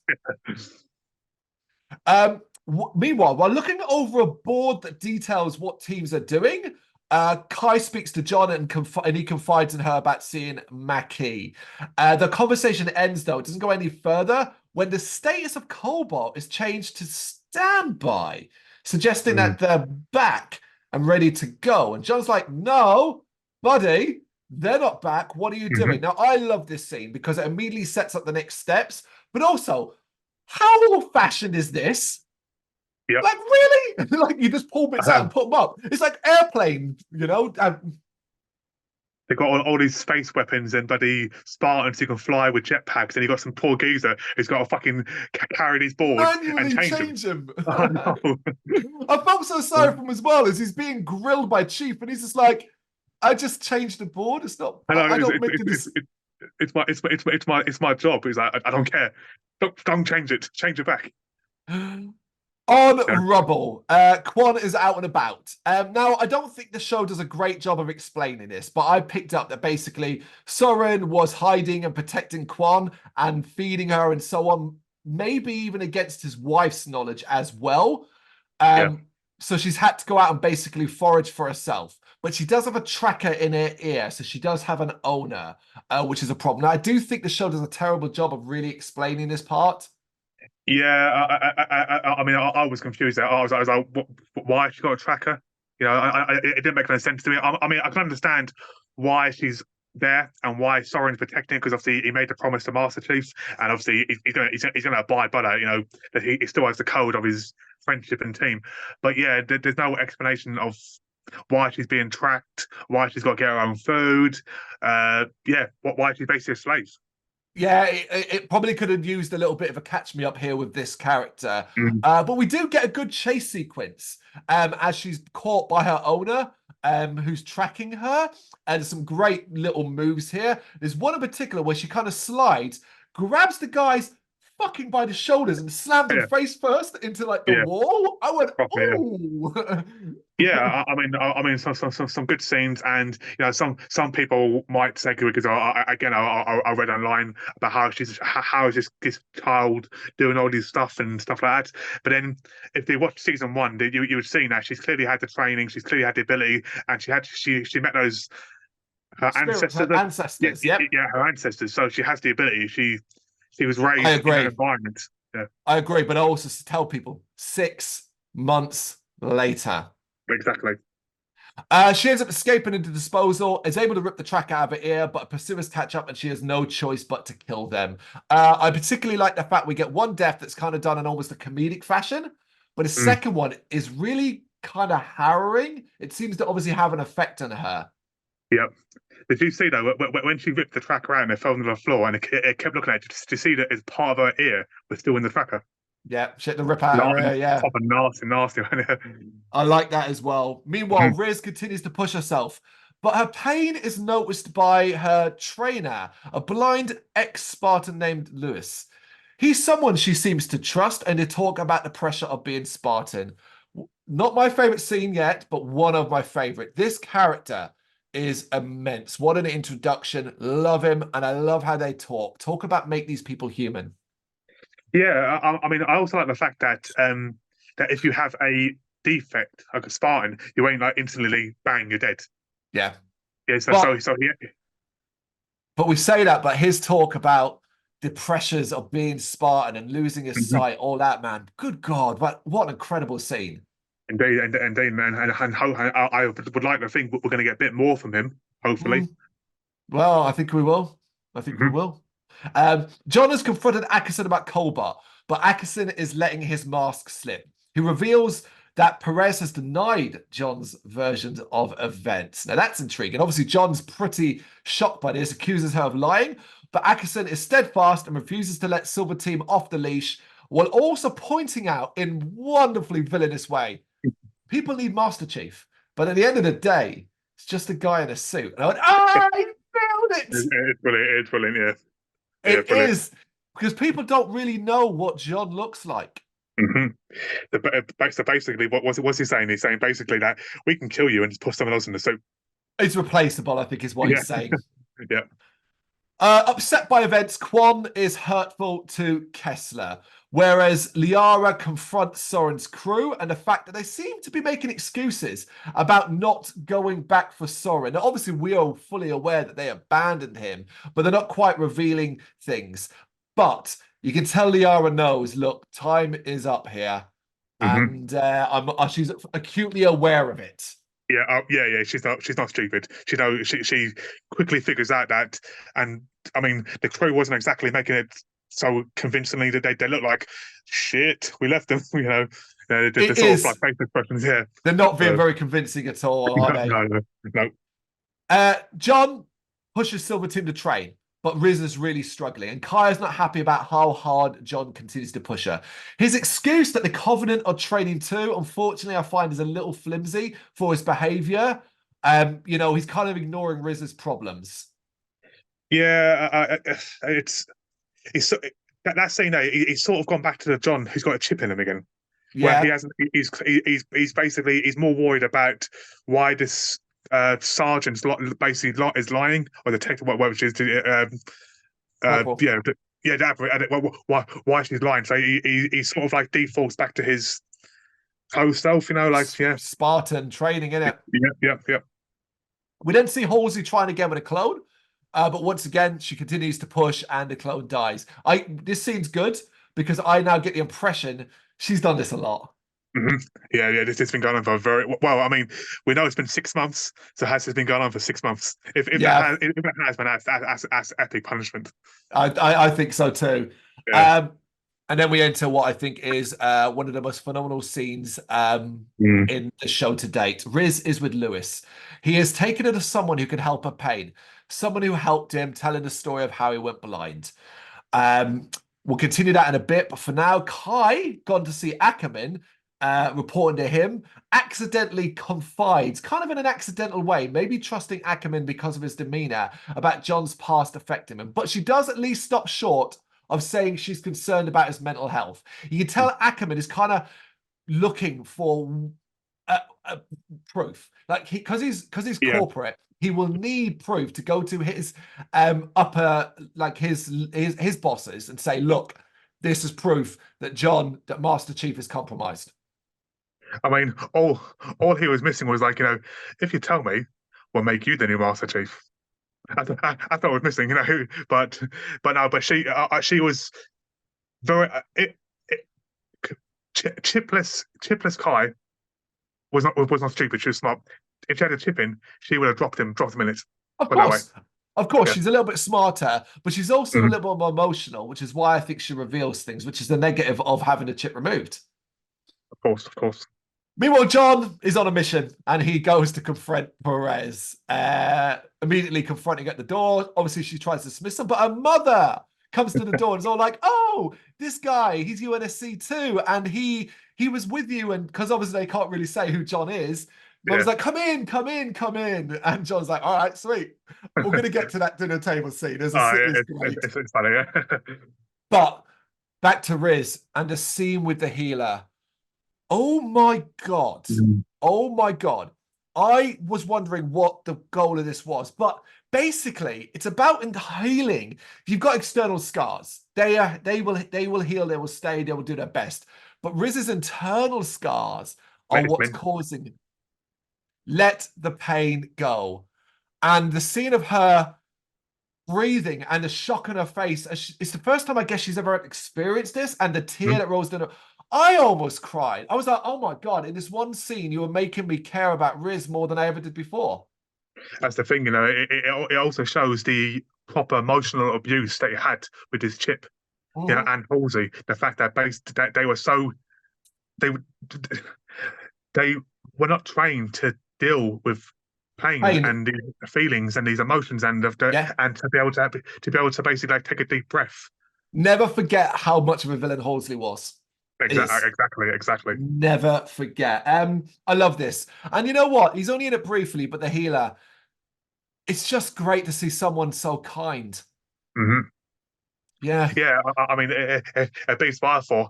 Meanwhile, while looking over a board that details what teams are doing, Kai speaks to John and he confides in her about seeing Maki. The conversation ends, though. It doesn't go any further when the status of Cobalt is changed to standby, suggesting Mm. that they're back and ready to go. And John's like, no, buddy, they're not back. What are you Hmm. doing? Now, I love this scene because it immediately sets up the next steps, but also, how old-fashioned is this? Yep. Like, really? Like, you just pull bits out and put them up. It's like airplane, They've got all these space weapons and bloody Spartans who can fly with jetpacks, and you got some poor geezer who's got to fucking carry these boards and manually change them. change them. Oh no! I felt so sorry for him as well, as he's being grilled by Chief, and he's just like, I just changed the board. It's not, I know I it's don't it's make it's, this. it's my job. It's like I don't care. Don't change it. Change it back. On Yeah. rubble, Quan is out and about. Now, I don't think the show does a great job of explaining this, but I picked up that basically Soren was hiding and protecting Quan and feeding her and so on. maybe even against his wife's knowledge as well. Yeah. So she's had to go out and basically forage for herself. But she does have a tracker in her ear, so she does have an owner, which is a problem. Now, I do think the show does a terrible job of really explaining this part. Yeah, I mean, I was confused there. I was like, why has she got a tracker? You know, it didn't make any sense to me. I mean, I can understand why she's there and why Soren's protecting her, because obviously he made the promise to Master Chief, and obviously he's gonna abide by that. You know, that he still has the code of his friendship and team. But yeah, there's no explanation of why she's being tracked, why she's got to get her own food. Yeah, why she's basically a slave. Yeah, it probably could have used a little bit of a catch me up here with this character. Mm. But we do get a good chase sequence as she's caught by her owner, who's tracking her, and some great little moves here. There's one in particular where she kind of slides, grabs the guys fucking by the shoulders and slams them Yeah, face first into like the yeah, wall. I went, properly. Yeah. oh. Yeah, I mean, some good scenes, and you know, some people might say because I read online about how is this child doing all these stuff and stuff like that. But then, if they watched season one, you would see that she's clearly had the training, she's clearly had the ability, and she met those her Spirit, ancestors. her ancestors. Yep, Yeah, her ancestors. So she has the ability. She was I raised in an agree. environment. Yeah, I agree. But I also tell people 6 months later. exactly. She ends up escaping into disposal, is able to rip the track out of her ear, but pursuers catch up and she has no choice but to kill them. I particularly like the fact we get one death that's kind of done in almost a comedic fashion, but the Mm. second one is really kind of harrowing. It seems to obviously have an effect on her. Yep. Did you see though when she ripped the tracker out and it fell on the floor and it kept looking at it to see that as part of her ear was still in the tracker? Yeah, shit to rip out her Like, ear, yeah. proper nasty. I like that as well. Meanwhile, Riz continues to push herself, but her pain is noticed by her trainer, a blind ex-Spartan named Lewis. He's someone she seems to trust, and they talk about the pressure of being Spartan. Not my favorite scene yet, but one of my favorite. This character is immense. What an introduction. Love him, and I love how they talk. Talk about make these people human. Yeah, I mean, I also like the fact that that if you have a defect like a Spartan, you ain't like instantly bang, you're dead. Yeah. Yeah, But so yeah. But we say that, but his talk about the pressures of being Spartan and losing his Mhm. sight, all that, man. Good God, what an incredible scene. Indeed, I would like to think we're going to get a bit more from him, hopefully. Mm, well, I think we will. I think we Hmm. will. John has confronted Ackerson about Colbert, but Ackerson is letting his mask slip. He reveals that Perez has denied John's version of events. Now, that's intriguing. Obviously, John's pretty shocked by this, accuses her of lying, but Ackerson is steadfast and refuses to let Silver Team off the leash, while also pointing out in wonderfully villainous way, people need Master Chief, but at the end of the day, it's just a guy in a suit. And I went, I nailed it! It's brilliant. It's brilliant. Yeah, yeah, It brilliant. is because people don't really know what John looks like. Hmm. So basically, what's he saying? He's saying basically that we can kill you and just put someone else in the suit. It's replaceable, I think, is what Yeah, he's saying. yeah. Upset by events, Quan is hurtful to Kessler, whereas Liara confronts Soren's crew and the fact that they seem to be making excuses about not going back for Soren. Now, obviously, we are fully aware that they abandoned him, but they're not quite revealing things. But you can tell Liara knows, look, time is up here. Hmm. And she's acutely aware of it. Yeah, yeah. She's not stupid. She quickly figures out that, and I mean, the crew wasn't exactly making it so convincingly that they look like shit. We left them, the It sort of like is. face expressions. Yeah, They're not being so, very convincing at all, are they? no. John pushes Silver Team to train, but Riz is really struggling, and Kaya's not happy about how hard John continues to push her. His excuse that the Covenant are training too, unfortunately, I find is a little flimsy for his behavior. He's kind of ignoring Riz's problems. Yeah, it's that scene there. He's sort of gone back to the John who's got a chip in him again, where he Yeah, hasn't. He's basically he's more worried about why this sergeant's basically is lying or detective, whatever it is. Corporal. Yeah, yeah, definitely. And why she's lying? So he sort of like defaults back to his close self, like yeah, Spartan training in it. yeah. We then see Halsey trying again with a clone, but once again she continues to push and the clone dies. This scene's good because I now get the impression she's done this a lot. hmm Yeah. This has been going on for a very well. I mean, we know it's been 6 months, so has this been going on for 6 months? If it Yeah, has, if it has, man, that's epic punishment. I think so too. Yeah. Um, and then we enter what I think is one of the most phenomenal scenes Mm. in the show to date. Riz is with Lewis. He has taken her to someone who can help her pain, someone who helped him, telling the story of how he went blind. Um, we'll continue that in a bit, but for now, Kai, gone to see Ackerman, reporting to him, accidentally confides, kind of in an accidental way, maybe trusting Ackerman because of his demeanor, about John's past affecting him. But she does at least stop short of saying she's concerned about his mental health. You can tell Ackerman is kind of looking for a proof, like because he's Yeah. corporate. He will need proof to go to his upper, like his bosses, and say, "Look, this is proof that Master Chief is compromised." I mean, all he was missing was like, if you tell me, we'll make you the new Master Chief. I thought it was missing, but no, but she was very chipless Kai was not stupid. She was smart. If she had a chip in, she would have dropped him in it. Of But that way, course, of course, yeah. she's a little bit smarter, but she's also a Mhm. little bit more emotional, which is why I think she reveals things, which is the negative of having the chip removed. Of course. Meanwhile, John is on a mission and he goes to confront Perez, immediately confronting at the door. Obviously, she tries to dismiss him, but her mother comes to the door and is all like, "Oh, this guy, he's UNSC too, and he was with you." And because obviously they can't really say who John is, Mum's Yeah. like, "Come in, come in, come in." And John's like, "All right, sweet. We're gonna get to that dinner table scene. There's a Yeah, it's great." it's funny, yeah. But back to Riz and the scene with the healer. Oh my God. Mhm. Oh my God. I was wondering what the goal of this was, but basically it's about healing. If you've got external scars, they will heal, they will stay, they will do their best. But Riz's internal scars are Let it what's in. causing. Let the pain go. And the scene of her breathing and the shock on her face. It's the first time I guess she's ever experienced this, and the tear Mhm. that rolls down her. I almost cried. I was like, "Oh my God, in this one scene, you were making me care about Riz more than I ever did before." That's the thing, it also shows the proper emotional abuse that he had with his chip, Mhm. and Halsey. The fact that they were so they they were not trained to deal with pain Pain. and the feelings and these emotions Yeah. and to be able to basically like take a deep breath. Never forget how much of a villain Halsey was. Is. Exactly. Never forget. I love this. And you know what? He's only in it briefly, but the healer, it's just great to see someone so kind. hmm Yeah. Yeah, I mean, it beats by for.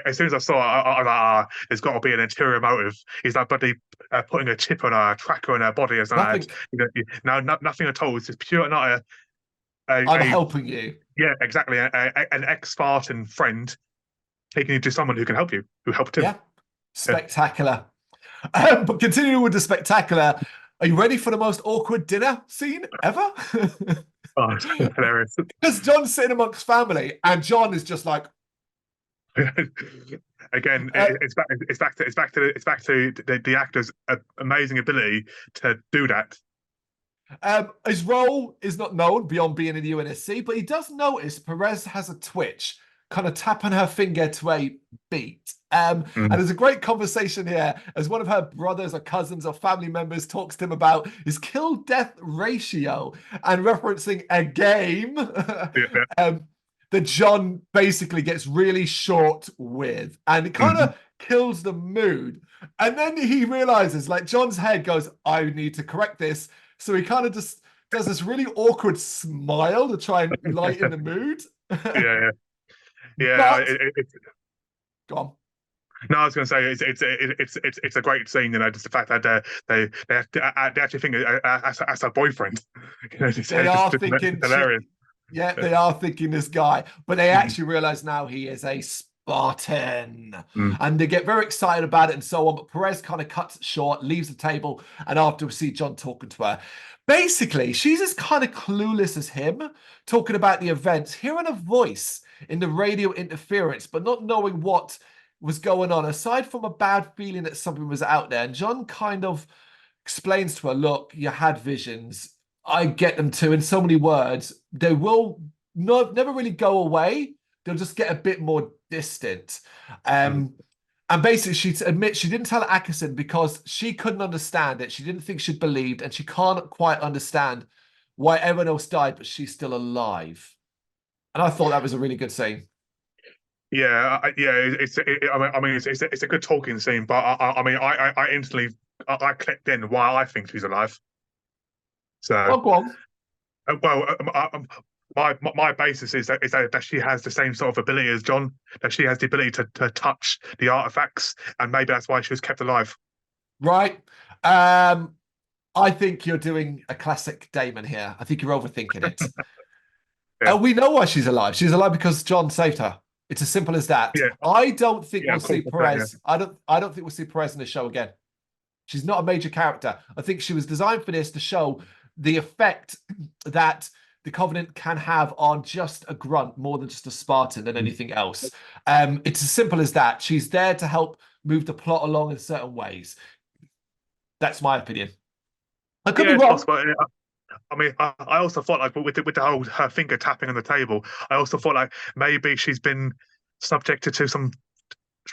As soon as I saw it, I was like, there's got to be an interior motive. He's like, but putting a chip on a tracker in her body as an ad. Nothing. No, nothing at all. It's just pure, not I'm a helping you. yeah, exactly, an ex-Spartan friend taking you to someone who can help you, who helped him. Yeah. Yeah. Spectacular. But continuing with the spectacular, are you ready for the most awkward dinner scene ever? Oh, it's hilarious. Because John's sitting amongst family, and John is just like, Again, uh, it's back to the actor's amazing ability to do that. his role is not known beyond being in the UNSC, but he does notice Perez has a twitch, kind of tapping her finger to a beat. And Mm. there's a great conversation here as one of her brothers or cousins or family members talks to him about his kill death ratio and referencing a game. Yeah. um, that John basically gets really short with, and it kind Mhm. of kills the mood. And then he realizes, like, John's head goes, "I need to correct this." So he kind of just does this really awkward smile to try and lighten the mood. Yeah, yeah. But go on. No, I was going to say it's a great scene. Just the fact that they actually think as her boyfriend. They are Just thinking hilarious. Yeah, they are thinking this guy, but they actually realize now he is a Spartan. Mm. And they get very excited about it and so on. But Perez kind of cuts it short, leaves the table, and after we see John talking to her. Basically, she's as kind of clueless as him, talking about the events, hearing a voice in the radio interference, but not knowing what was going on, aside from a bad feeling that something was out there. And John kind of explains to her, look, you had visions. I get them too. In so many words, they will never really go away. They'll just get a bit more distant. Mm. And basically, she admits she didn't tell Atkinson because she couldn't understand it. She didn't think she'd believed, and she can't quite understand why everyone else died, but she's still alive. And I thought that was a really good scene. Yeah, yeah. I mean, it's a good talking scene, but I mean, I instantly, I clicked in why I think she's alive. So, Oh, go on. well, my basis is that she has the same sort of ability as John, that she has the ability to touch the artifacts, and maybe that's why she was kept alive. Right. I think you're doing a classic Damon here. I think you're overthinking it. Yeah, We know why she's alive. She's alive because John saved her. It's as simple as that. yeah, I don't think yeah. we'll Of course, see Perez. I don't think we'll see Perez in the show again. She's not a major character. I think she was designed for this to show the effect that the Covenant can have on just a grunt more than just a Spartan than yeah. anything else. It's as simple as that. She's there to help move the plot along in certain ways. That's my opinion. I could be Yeah, it's wrong. possible. I mean, I also thought like with the whole her finger tapping on the table, I also thought like maybe she's been subjected to some,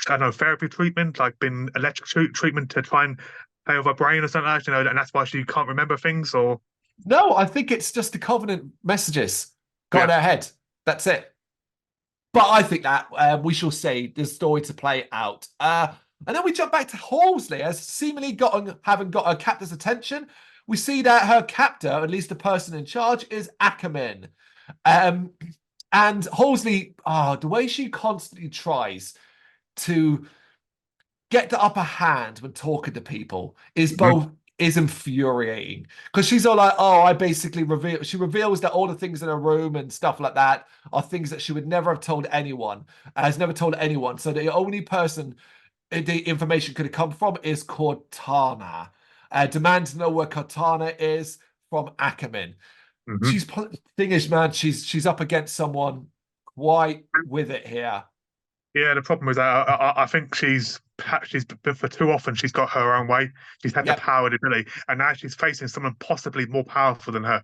I don't know, therapy treatment, like been electric treatment to try and play with her brain or something like that, and that's why she can't remember things. Or No, I think it's just the Covenant messages got in yeah, her head. That's it. But I think that we shall see the story to play out. And then we jump back to Halsey as seemingly having got her captor's attention. We see that her captor, at least the person in charge, is Ackerman. Um, and Halsey, the way she constantly tries to get the upper hand when talking to people mhm, is infuriating because she's all like, oh, I basically reveals that all the things in her room and stuff like that are things that she would never have told anyone, has never told anyone. So the only person the information could have come from is Cortana. Demand to know where Cortana is from Ackerman. mhm. Thing is, man, she's up against someone quite with it here. Yeah. The problem is that I think she's for too often she's got her own way. She's had the Yep. power, the ability, and now she's facing someone possibly more powerful than her.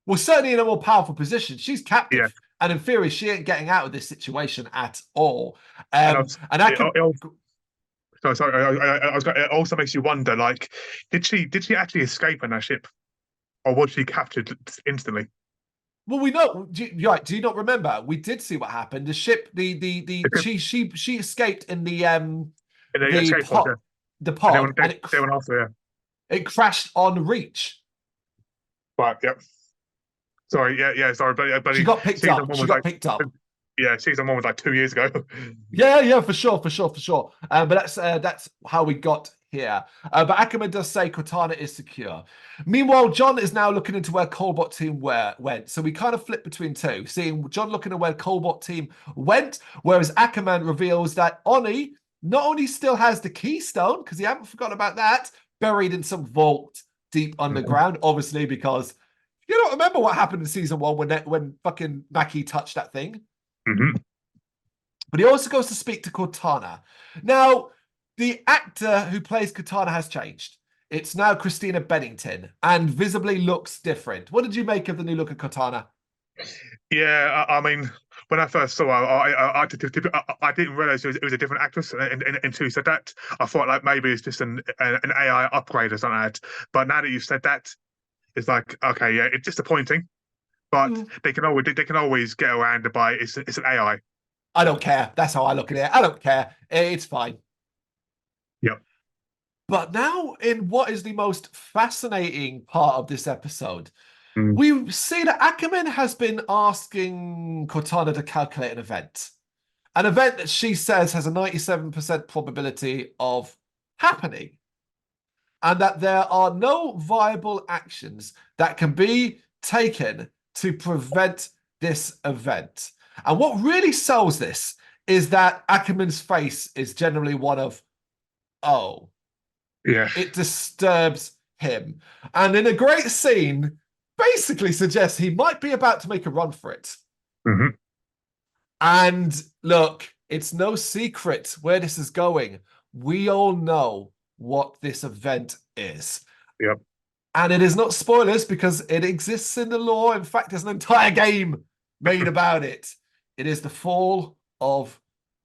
Well, certainly in a more powerful position. She's Yeah, captive. And in theory, she ain't getting out of this situation at all. and And I it, could. it, sorry, it also makes you wonder, like, did she actually escape on that ship, or was she captured instantly? Well, we know. Right? Do you not remember? We did see what happened. The ship, the Because she escaped in they the escaped pod, pod, yeah. the And pod, and they went after, yeah. it crashed on Reach. But yeah, sorry, yeah, sorry, but She got picked season up. one She was got like, picked up. yeah, season one was like 2 years ago. Yeah, for sure. But that's how we got here. But Ackerman does say Cortana is secure. Meanwhile, John is now looking into where Colbot team went. So we kind of flip between two, seeing John looking at where Colbot team went, whereas Ackerman reveals that Oni not only still has the keystone, because he haven't forgotten about that, buried in some vault deep Mhm, underground, obviously, because you don't remember what happened in season one when fucking Mackie touched that thing. mhm. But he also goes to speak to Cortana. Now, the actor who plays Cortana has changed. It's now Christina Bennington and visibly looks different. What did you make of the new look of Cortana? Yeah, I mean, when I first saw her, I didn't realize it was a different actress. And until you said that, I thought like maybe it's just an AI upgrade or something like that. But now that you've said that, it's like okay, yeah, it's disappointing. But Mm, they can always get around it by it's an AI. I don't care. That's how I look at it. I don't care. It's fine. Yep. But now, in what is the most fascinating part of this episode, Mm. we see that Ackerman has been asking Cortana to calculate an event. An event that she says has a 97% probability of happening. And that there are no viable actions that can be taken to prevent this event. And what really sells this is that Ackerman's face is generally one of, oh, Yeah. it disturbs him. And in a great scene, basically suggests he might be about to make a run for it. Hmm. And look, it's no secret where this is going. We all know what this event is. Yep. And it is not spoilers because it exists in the lore. In fact, there's an entire game made about it. It is the fall of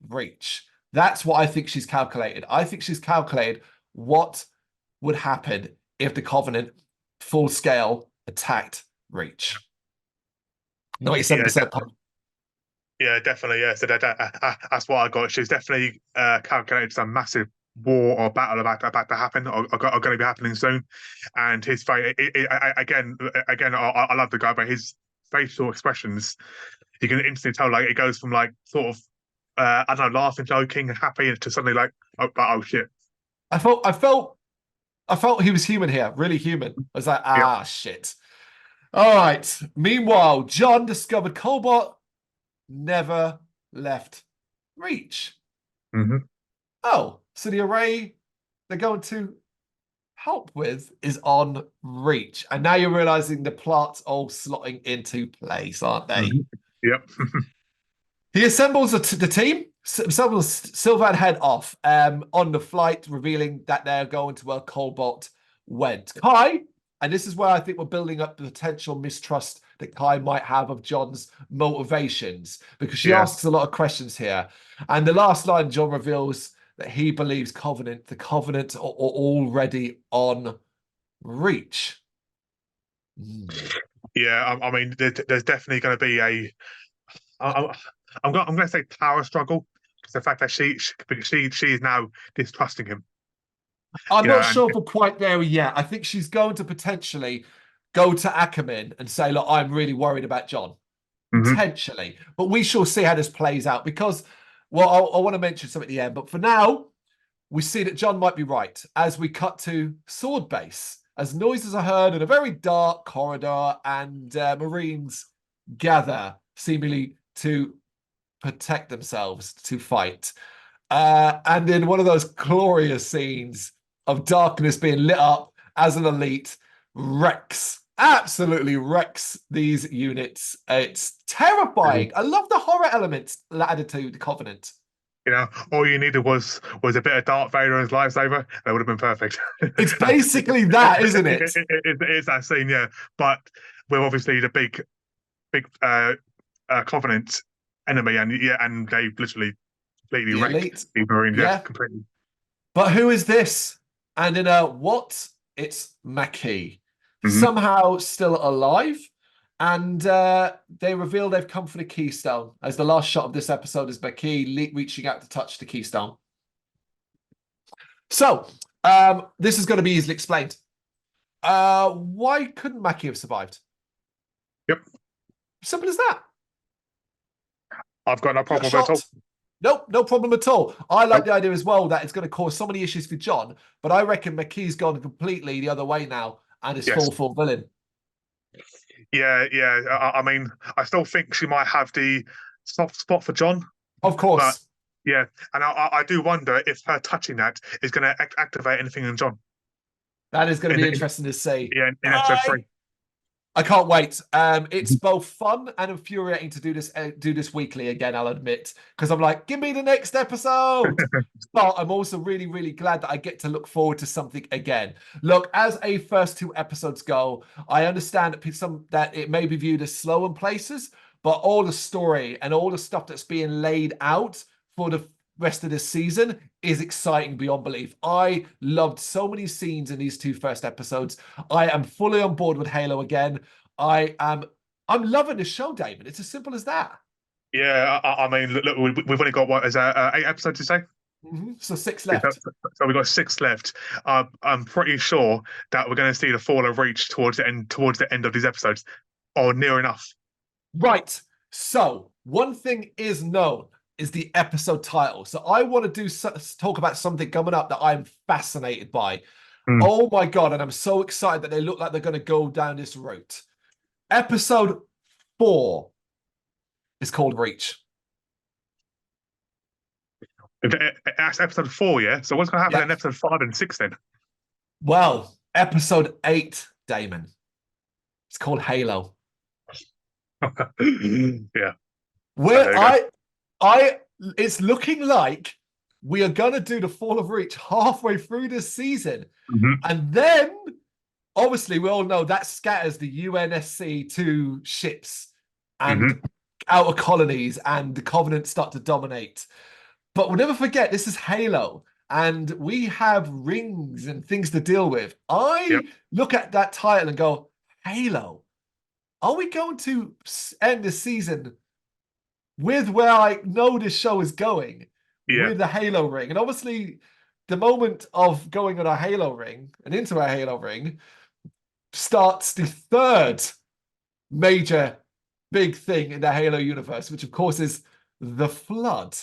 Reach. That's what I think she's calculated. I think she's calculated what would happen if the Covenant full scale attacked Reach. 97%. Yeah, definitely. Yeah, so that's what I got. She's definitely calculated some massive war or battle about to happen or going to be happening soon. And his face, again, I love the guy, but his facial expressions, you can instantly tell. Like it goes from like sort of I don't know, laughing, joking, happy, to suddenly like oh shit. I felt he was human here, really human. I was like, shit. All right. Meanwhile, John discovered Cobalt never left Reach. Mm-hmm. Oh, so the array they're going to help with is on Reach. And now you're realizing the plots all slotting into place, aren't they? Mm-hmm. Yep. He assembles the team, assembles Silver and Head off on the flight, revealing that they're going to where Cobalt went. Kai, and this is where I think we're building up the potential mistrust that Kai might have of John's motivations, because she asks a lot of questions here. And the last line, John reveals that he believes the Covenant are already on Reach. Yeah, I mean, there's definitely going to be I'm going to say power struggle, because the fact that she is now distrusting him. I'm You know, not and sure if we're quite there yet. I think she's going to potentially go to Ackerman and say, look, I'm really worried about John. Mhm. Potentially. But we shall see how this plays out because, well, I want to mention something at the end. But for now, we see that John might be right as we cut to Sword Base, as noises are heard in a very dark corridor and Marines gather, seemingly to protect themselves to fight. And in one of those glorious scenes of darkness being lit up as an elite, absolutely wrecks these units. It's terrifying. I love the horror elements added to the Covenant. You know, all you needed was a bit of Darth Vader and his lightsaber. That would have been perfect. It's basically that, isn't it? It's that scene, yeah. But we're obviously the big Covenant enemy, and they literally completely The wreck elite. the Marines, Yeah. completely. But who is this? And in a what? It's Mackey. Hmm. Somehow still alive. And they reveal they've come for the Keystone, as the last shot of this episode is Mackey reaching out to touch the Keystone. So, this is going to be easily explained. Why couldn't Mackey have survived? Yep. Simple as that. I've got no Got problem with it at all. shot. Nope, no problem at all. I like Nope. the idea as well that it's going to cause so many issues for John, but I reckon McKee's gone completely the other way now and is Yes. full villain. Yeah. I mean, I still think she might have the soft spot for John, Of but course. yeah, and I do wonder if her touching that is going to activate anything in John. That is going to be interesting to see. Yeah, in episode 3. I can't wait. It's both fun and infuriating to do this weekly again, I'll admit, because I'm like, give me the next episode. But I'm also really, really glad that I get to look forward to something again. Look, as a first 2 episodes go, I understand that it may be viewed as slow in places, but all the story and all the stuff that's being laid out for the rest of this season is exciting beyond belief. I loved so many scenes in these 2 first episodes. I am fully on board with Halo again. I'm loving the show, Damon. It's as simple as that. Yeah, I mean, look, we've only got what is 8 episodes to say. So 6 left. So we've got 6 left. I'm pretty sure that we're going to see the fall of Reach towards the end of these episodes, or near enough. Right. So one thing is known is the episode title. So I want to talk about something coming up that I'm fascinated by. Oh my God. And I'm so excited that they look like they're going to go down this route. Episode 4, It's called Reach. That's episode 4, yeah? So what's going to happen Yeah. in episode 5 and 6 then? Well, episode 8, Damon. It's called Halo. Yeah. Where There it's looking like we are gonna do the Fall of Reach halfway through this season. you go. And then obviously we all know that scatters the UNSC to ships and outer colonies, and the Covenant start to dominate. But we'll never forget, this is Halo, and we have rings and things to deal with. I look at that title and go, Halo. Are we going to end the season with where I know this show is going, with the Halo ring? And obviously, the moment of going on a Halo ring and into a Halo ring starts the third major big thing in the Halo universe, which of course is the Flood.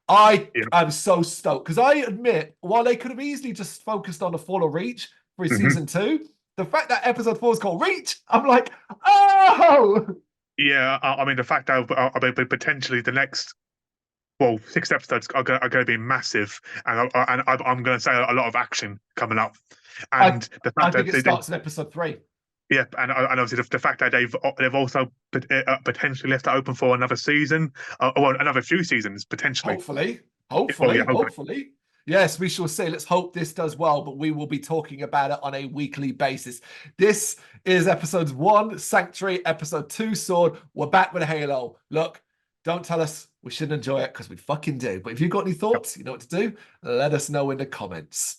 I am so stoked, because I admit, while they could have easily just focused on the Fall of Reach for season 2, the fact that episode 4 is called Reach, I'm like, oh! Yeah, I mean, the fact that potentially the next, 6 episodes are going to be massive, and I'm going to say a lot of action coming up. And the fact I think it starts in episode 3. Yeah, and obviously the fact that they've also potentially left it open for another season, or another few seasons potentially. Hopefully. Yes, we shall see. Let's hope this does well, but we will be talking about it on a weekly basis. This is episodes 1, Sanctuary, episode 2, Sword. We're back with Halo. Look, don't tell us we shouldn't enjoy it, because we fucking do. But if you've got any thoughts, you know what to do. Let us know in the comments.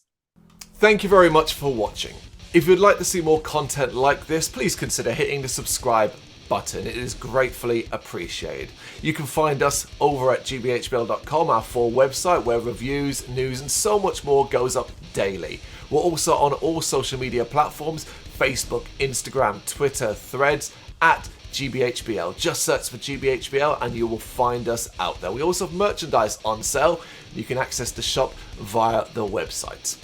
Thank you very much for watching. If you'd like to see more content like this, please consider hitting the subscribe button. It is gratefully appreciated. You can find us over at gbhbl.com, our full website, where reviews, news, and so much more goes up daily. We're also on all social media platforms: Facebook, Instagram, Twitter, Threads, at gbhbl. Just search for gbhbl and you will find us out there. We also have merchandise on sale. You can access the shop via the website.